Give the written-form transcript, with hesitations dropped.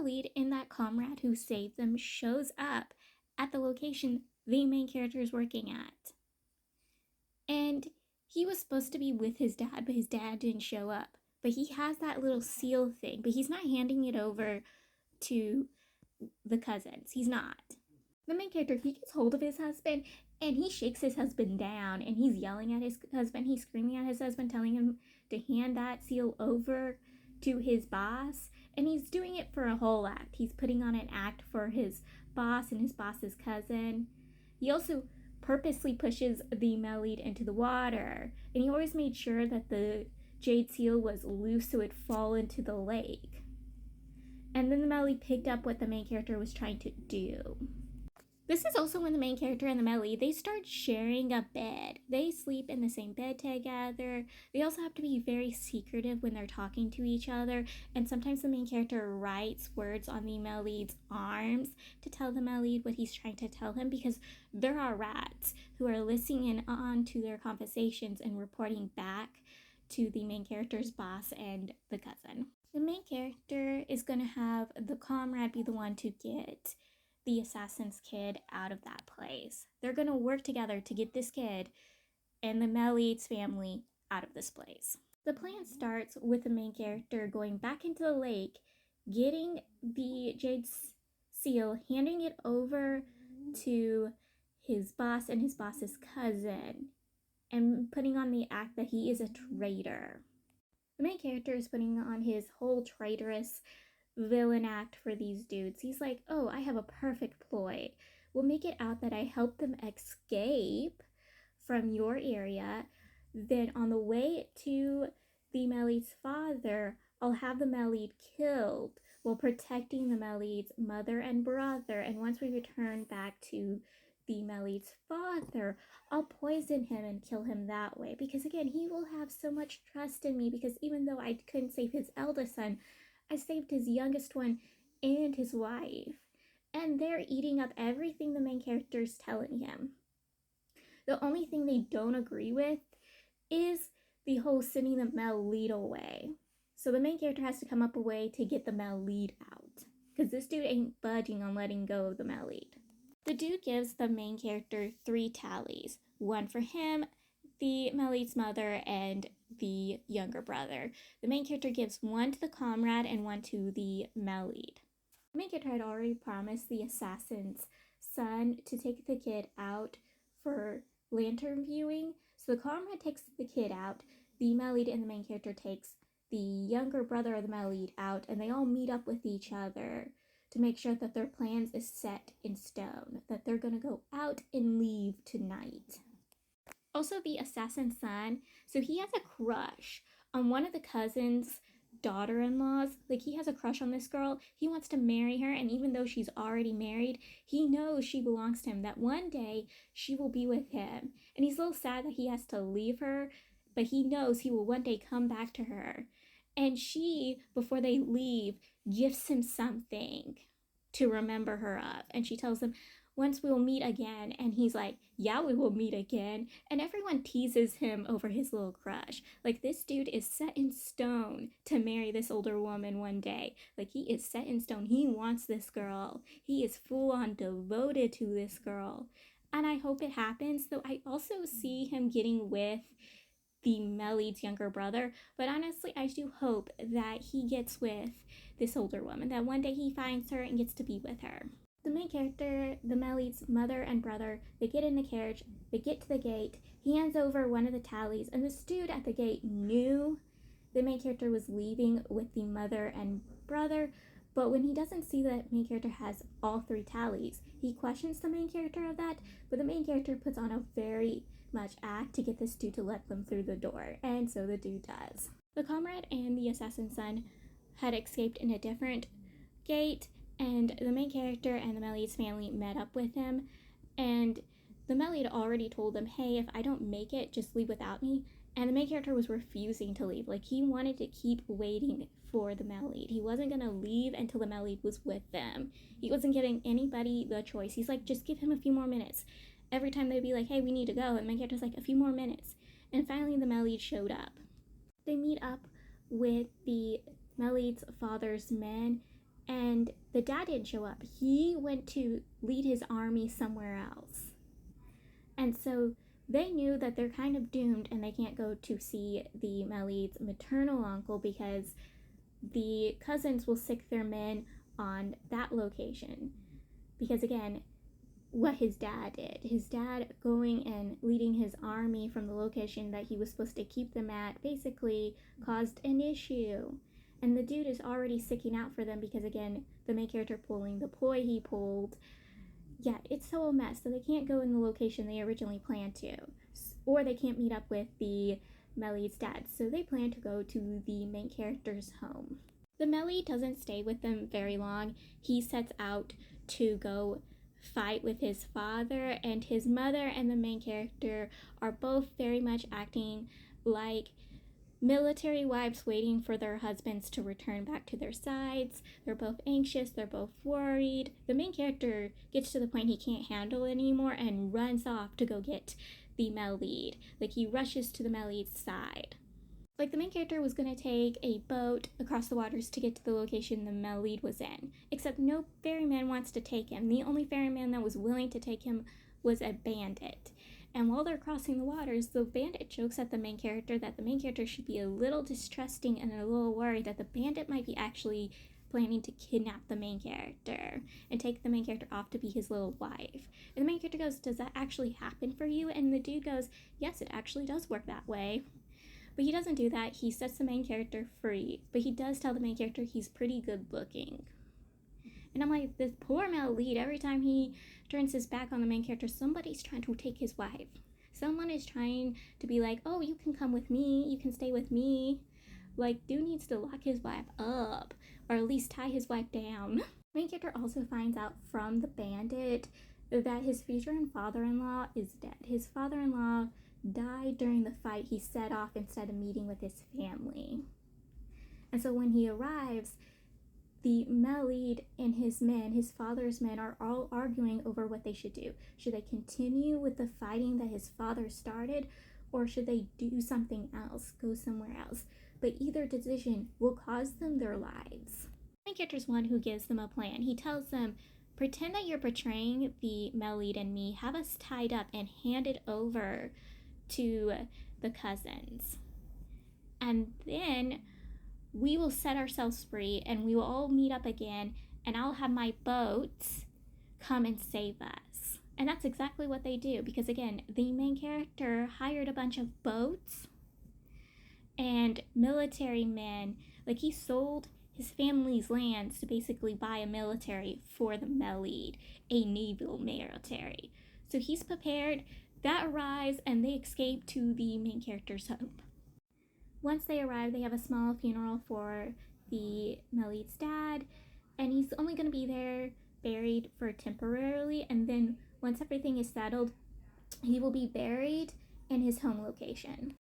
male lead and that comrade who saved them shows up at the location the main character is working at. And he was supposed to be with his dad, but his dad didn't show up. But he has that little seal thing, but he's not handing it over to the cousins. He's not. The main character, he gets hold of his husband and he shakes his husband down and he's yelling at his husband. He's screaming at his husband, telling him to hand that seal over to his boss. And he's doing it for a whole act. He's putting on an act for his boss and his boss's cousin. He also purposely pushes the male lead into the water. And he always made sure that the jade seal was loose so it'd fall into the lake. And then the male lead picked up what the main character was trying to do. This is also when the main character and the male lead, they start sharing a bed. They sleep in the same bed together. They also have to be very secretive when they're talking to each other. And sometimes the main character writes words on the male lead's arms to tell the male lead what he's trying to tell him, because there are rats who are listening in on to their conversations and reporting back to the main character's boss and the cousin. The main character is going to have the comrade be the one to get the assassin's kid out of that place. They're going to work together to get this kid and the male lead's family out of this place. The plan starts with the main character going back into the lake, getting the jade seal, handing it over to his boss and his boss's cousin, and putting on the act that he is a traitor. The main character is putting on his whole traitorous villain act for these dudes. He's like, oh, I have a perfect ploy. We'll make it out that I helped them escape from your area. Then on the way to the male lead's father, I'll have the male lead killed while protecting the male lead's mother and brother. And once we return back to the male lead's father, I'll poison him and kill him that way. Because again, he will have so much trust in me, because even though I couldn't save his eldest son, I saved his youngest one and his wife. And they're eating up everything the main character is telling him. The only thing they don't agree with is the whole sending the male lead away. So the main character has to come up a way to get the male lead out, because this dude ain't budging on letting go of the male lead. The dude gives the main character 3 tallies. One for him, the male lead's mother, and the younger brother. The main character gives one to the comrade and one to the male lead. The main character had already promised the assassin's son to take the kid out for lantern viewing. So the comrade takes the kid out, the male lead and the main character takes the younger brother of the male lead out, and they all meet up with each other to make sure that their plans is set in stone, that they're gonna go out and leave tonight. Also, the assassin's son, so he has a crush on one of the cousin's daughter-in-laws. Like, he has a crush on this girl. He wants to marry her, and even though she's already married, he knows she belongs to him, that one day she will be with him. And he's a little sad that he has to leave her, but he knows he will one day come back to her. And she, before they leave, gifts him something to remember her of. And she tells him, once we will meet again. And he's like, yeah, we will meet again. And everyone teases him over his little crush. Like, this dude is set in stone to marry this older woman one day. Like, he is set in stone. He wants this girl. He is full on devoted to this girl. And I hope it happens. Though I also see him getting with the male lead's younger brother. But honestly, I do hope that he gets with this older woman. That one day he finds her and gets to be with her. The main character, the male lead's mother and brother, they get in the carriage, they get to the gate, he hands over one of the tallies, and this dude at the gate knew the main character was leaving with the mother and brother, but when he doesn't see that main character has all 3 tallies, he questions the main character of that, but the main character puts on a very much act to get this dude to let them through the door, and so the dude does. The comrade and the assassin's son had escaped in a different gate, and the main character and the male lead's family met up with him, and the male lead already told them, hey, if I don't make it, just leave without me. And the main character was refusing to leave. Like, he wanted to keep waiting for the male lead. He wasn't gonna leave until the male lead was with them. He wasn't giving anybody the choice. He's like, just give him a few more minutes. Every time they'd be like, hey, we need to go, and the main character's like, a few more minutes. And finally the male lead showed up. They meet up with the male lead's father's men, And the dad didn't show up. He went to lead his army somewhere else. And so they knew that they're kind of doomed and they can't go to see the Melid's maternal uncle because the cousins will sick their men on that location. Because again, what his dad did. His dad going and leading his army from the location that he was supposed to keep them at basically caused an issue. And the dude is already sticking out for them because, again, the main character pulling the ploy he pulled. Yeah, it's so a mess. So they can't go in the location they originally planned to. Or they can't meet up with the Melid's dad. So they plan to go to the main character's home. The Melid doesn't stay with them very long. He sets out to go fight with his father, and his mother and the main character are both very much acting like military wives waiting for their husbands to return back to their sides. They're both anxious, they're both worried. The main character gets to the point he can't handle it anymore and runs off to go get the Melid. Like, he rushes to the Melid's side. Like, the main character was going to take a boat across the waters to get to the location the Melid was in, except no ferryman wants to take him. The only ferryman that was willing to take him was a bandit. And while they're crossing the waters, the bandit jokes at the main character that the main character should be a little distrusting and a little worried that the bandit might be actually planning to kidnap the main character and take the main character off to be his little wife. And the main character goes, "Does that actually happen for you?" And the dude goes, "Yes, it actually does work that way." But he doesn't do that. He sets the main character free. But he does tell the main character he's pretty good looking. And I'm like, this poor male lead, every time he turns his back on the main character, somebody's trying to take his wife. Someone is trying to be like, "Oh, you can come with me. You can stay with me." Like, dude needs to lock his wife up. Or at least tie his wife down. The main character also finds out from the bandit that his future father-in-law is dead. His father-in-law died during the fight he set off instead of meeting with his family. And so when he arrives, the Melid and his men, his father's men, are all arguing over what they should do. Should they continue with the fighting that his father started, or should they do something else, go somewhere else? But either decision will cause them their lives. The main character's one who gives them a plan. He tells them, "Pretend that you're betraying the Melid and me, have us tied up and handed over to the cousins. And then we will set ourselves free and we will all meet up again, and I'll have my boats come and save us." And that's exactly what they do, because again, the main character hired a bunch of boats and military men. Like, he sold his family's lands to basically buy a military for the Melid, a naval military. So he's prepared. That arrives and they escape to the main character's home. Once they arrive, they have a small funeral for the Melid's dad, and he's only going to be there buried for temporarily, and then once everything is settled, he will be buried in his home location.